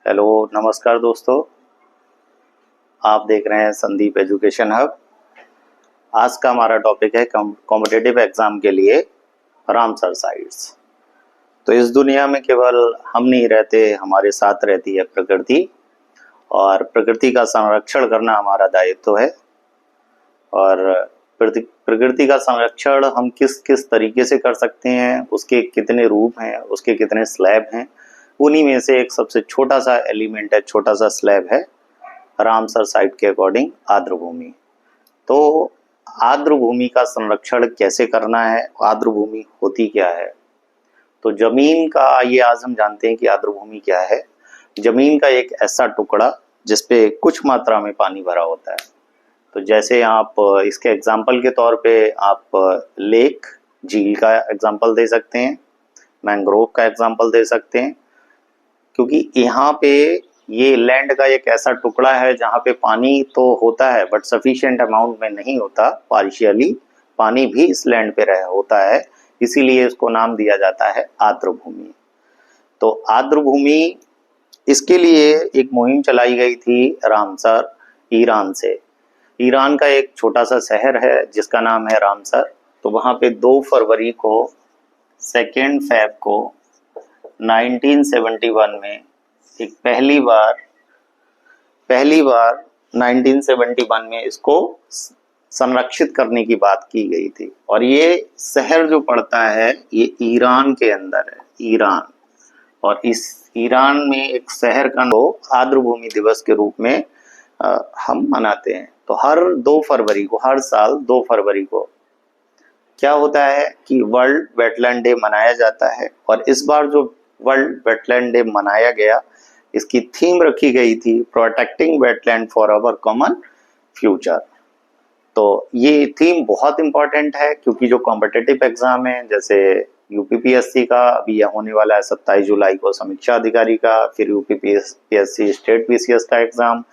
Hello, नमस्कार दोस्तों। आप देख रहे हैं संदीप एजुकेशन हब। आज का हमारा टॉपिक है कॉम्पिटिटिव एग्जाम के लिए रामसर साइट्स। तो इस दुनिया में केवल हम नहीं रहते, हमारे साथ रहती है प्रकृति, और प्रकृति का संरक्षण करना हमारा दायित्व है। और प्रकृति का संरक्षण हम किस किस तरीके से कर सकते हैं, उसके कितने रूप हैं, उसके कितने स्लैब हैं, उन्हीं में से एक सबसे छोटा सा एलिमेंट है, छोटा सा स्लैब है रामसर साइट के अकॉर्डिंग आर्द्र भूमि। तो आर्द्र भूमि का संरक्षण कैसे करना है, आर्द्र भूमि होती क्या है? तो जमीन का ये आज हम जानते हैं कि आर्द्र भूमि क्या है। जमीन का एक ऐसा टुकड़ा जिसपे कुछ मात्रा में पानी भरा होता है। तो जैसे आप इसके एग्जाम्पल के तौर पे आप लेक, झील का एग्जाम्पल दे सकते हैं, मैंग्रोव का एग्जाम्पल दे सकते हैं, क्योंकि यहाँ पे ये लैंड का एक ऐसा टुकड़ा है जहाँ पे पानी तो होता है बट सफिशिएंट अमाउंट में नहीं होता, पार्शियली पानी भी इस लैंड पे रह होता है, इसीलिए इसको नाम दिया जाता है आर्द्र भूमि। तो आर्द्र भूमि, इसके लिए एक मुहिम चलाई गई थी रामसर, ईरान से। ईरान का एक छोटा सा शहर है जिसका नाम है रामसर। तो वहां पे 2 फरवरी को, 2 फेब को 1971 में एक पहली बार 1971 में इसको संरक्षित करने की बात की गई थी। और ये शहर जो पड़ता है ये ईरान के अंदर है, ईरान। और इस ईरान में एक शहर का आर्द्र भूमि दिवस के रूप में हम मनाते हैं। तो हर 2 फरवरी को, हर साल 2 फरवरी को क्या होता है कि वर्ल्ड वेटलैंड डे मनाया जाता है। और इस बार जो वर्ल्ड वेटलैंड डे मनाया गया, इसकी थीम रखी गई थी protecting wetland for our common future. तो ये थीम बहुत इंपॉर्टेंट है क्योंकि जो कॉम्पिटिटिव एग्जाम है, जैसे यूपीपीएससी का अभी यह होने वाला है 27 जुलाई को समीक्षा अधिकारी का, फिर यूपीपीएससी स्टेट पीसीएस का एग्जाम,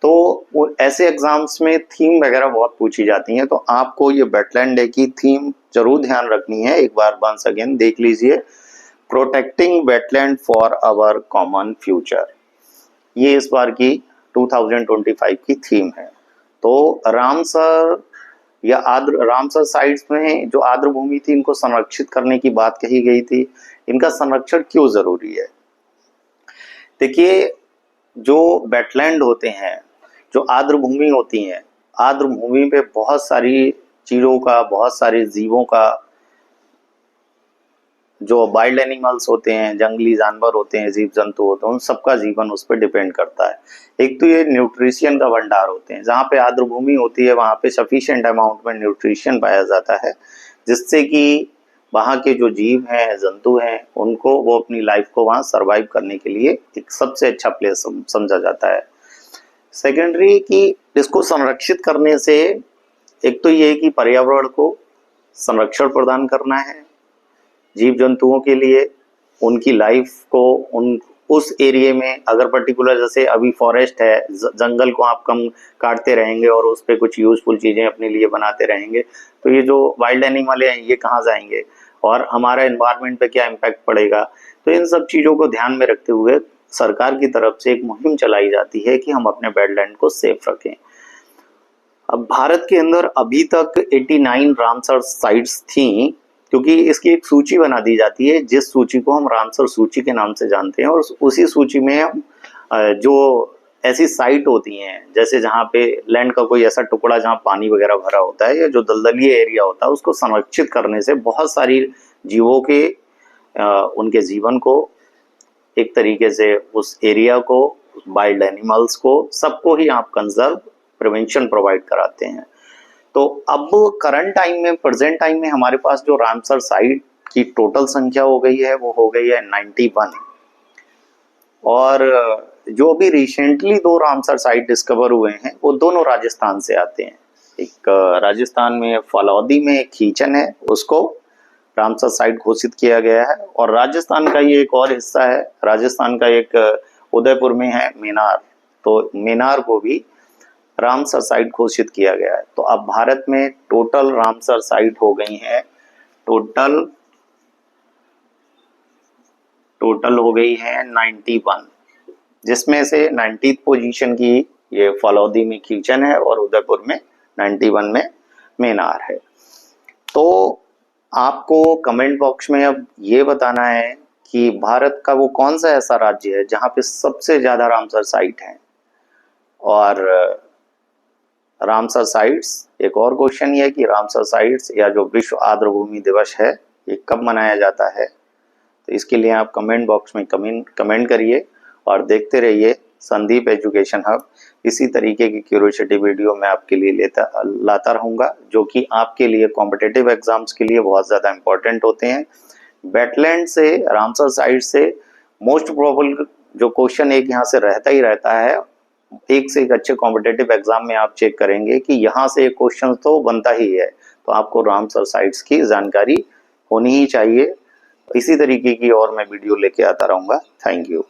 तो वो ऐसे एग्जाम्स में थीम वगैरह बहुत पूछी जाती हैं। तो आपको ये वेटलैंड डे की थीम जरूर ध्यान रखनी है। एक बार वंस अगेन देख लीजिए, protecting wetland for our common future, ये इस बार की 2025 की थीम है। तो रामसर या रामसर साइट्स में जो आर्द्र भूमि थी, इनको संरक्षित करने की बात कही गई थी। इनका संरक्षण क्यों जरूरी है? देखिए, जो वेटलैंड होते हैं, जो आर्द्र भूमि होती हैं, आर्द्र भूमि पे बहुत सारी चीजों का, बहुत सारे जीवों का, जो वाइल्ड एनिमल्स होते हैं, जंगली जानवर होते हैं, जीव जंतु होते हैं, उन सबका जीवन उस पर डिपेंड करता है। एक तो ये न्यूट्रिशन का भंडार होते हैं। जहाँ पे आर्द्र भूमि होती है वहाँ पे सफिशिएंट अमाउंट में न्यूट्रिशन पाया जाता है, जिससे कि वहाँ के जो जीव हैं, जंतु हैं, उनको वो अपनी लाइफ को वहाँ सर्वाइव करने के लिए एक सबसे अच्छा प्लेस समझा जाता है। सेकेंडरी कि इसको संरक्षित करने से एक तो ये कि पर्यावरण को संरक्षण प्रदान करना है, जीव जंतुओं के लिए उनकी लाइफ को, उन उस एरिया में अगर पर्टिकुलर, जैसे अभी फॉरेस्ट है, जंगल को आप कम काटते रहेंगे और उस पर कुछ यूजफुल चीजें अपने लिए बनाते रहेंगे, तो ये जो वाइल्ड एनिमल है ये कहाँ जाएंगे और हमारा एनवायरनमेंट पे क्या इम्पैक्ट पड़ेगा। तो इन सब चीजों को ध्यान में रखते हुए सरकार की तरफ से एक मुहिम चलाई जाती है कि हम अपने वेटलैंड को सेफ रखें। अब भारत के अंदर अभी तक 89 रामसर साइट्स थी, क्योंकि इसकी एक सूची बना दी जाती है, जिस सूची को हम रामसर सूची के नाम से जानते हैं। और उसी सूची में हम जो ऐसी साइट होती हैं, जैसे जहाँ पे लैंड का कोई ऐसा टुकड़ा जहाँ पानी वगैरह भरा होता है या जो दलदलीय एरिया होता है, उसको संरक्षित करने से बहुत सारी जीवों के उनके जीवन को, एक तरीके से उस एरिया को, वाइल्ड एनिमल्स को, सबको ही आप कंजर्व, प्रिवेंशन प्रोवाइड कराते हैं। तो अब करंट टाइम में, प्रेजेंट टाइम में हमारे पास जो रामसर साइट की टोटल संख्या हो गई है वो हो गई है 91। और जो अभी रिसेंटली 2 रामसर साइट डिस्कवर हुए हैं वो दोनों राजस्थान से आते हैं। एक राजस्थान में फलौदी में एक खीचन है, उसको रामसर साइट घोषित किया गया है। और राजस्थान का ये एक और हिस्सा है, राजस्थान का एक उदयपुर में है मेनार, तो मेनार को भी रामसर साइट घोषित किया गया है। तो अब भारत में टोटल रामसर साइट हो गई हैं, टोटल हो गई है 91। जिसमें से 90th पोजीशन की ये फलौदी में किचन है और उदयपुर में 91 में मेनार है। तो आपको कमेंट बॉक्स में अब ये बताना है कि भारत का वो कौन सा ऐसा राज्य है जहां पे सबसे ज्यादा रामसर साइट है। और रामसर साइट्स, एक और क्वेश्चन ये है कि रामसर साइट्स या जो विश्व आर्द्रभूमि दिवस है ये कब मनाया जाता है। तो इसके लिए आप कमेंट बॉक्स में कमेंट करिए और देखते रहिए संदीप एजुकेशन हब। इसी तरीके की क्यूरियोसिटी वीडियो मैं आपके लिए लाता रहूंगा, जो कि आपके लिए कॉम्पिटिटिव एग्जाम्स के लिए बहुत ज्यादा इंपॉर्टेंट होते हैं। वेटलैंड से, रामसर साइट से मोस्ट प्रोबेबल जो क्वेश्चन एक यहाँ से रहता ही रहता है, एक से एक अच्छे कॉम्पिटिटिव एग्जाम में आप चेक करेंगे कि यहाँ से एक क्वेश्चन तो बनता ही है। तो आपको रामसर साइट्स की जानकारी होनी ही चाहिए। इसी तरीके की और मैं वीडियो लेके आता रहूंगा। Thank you.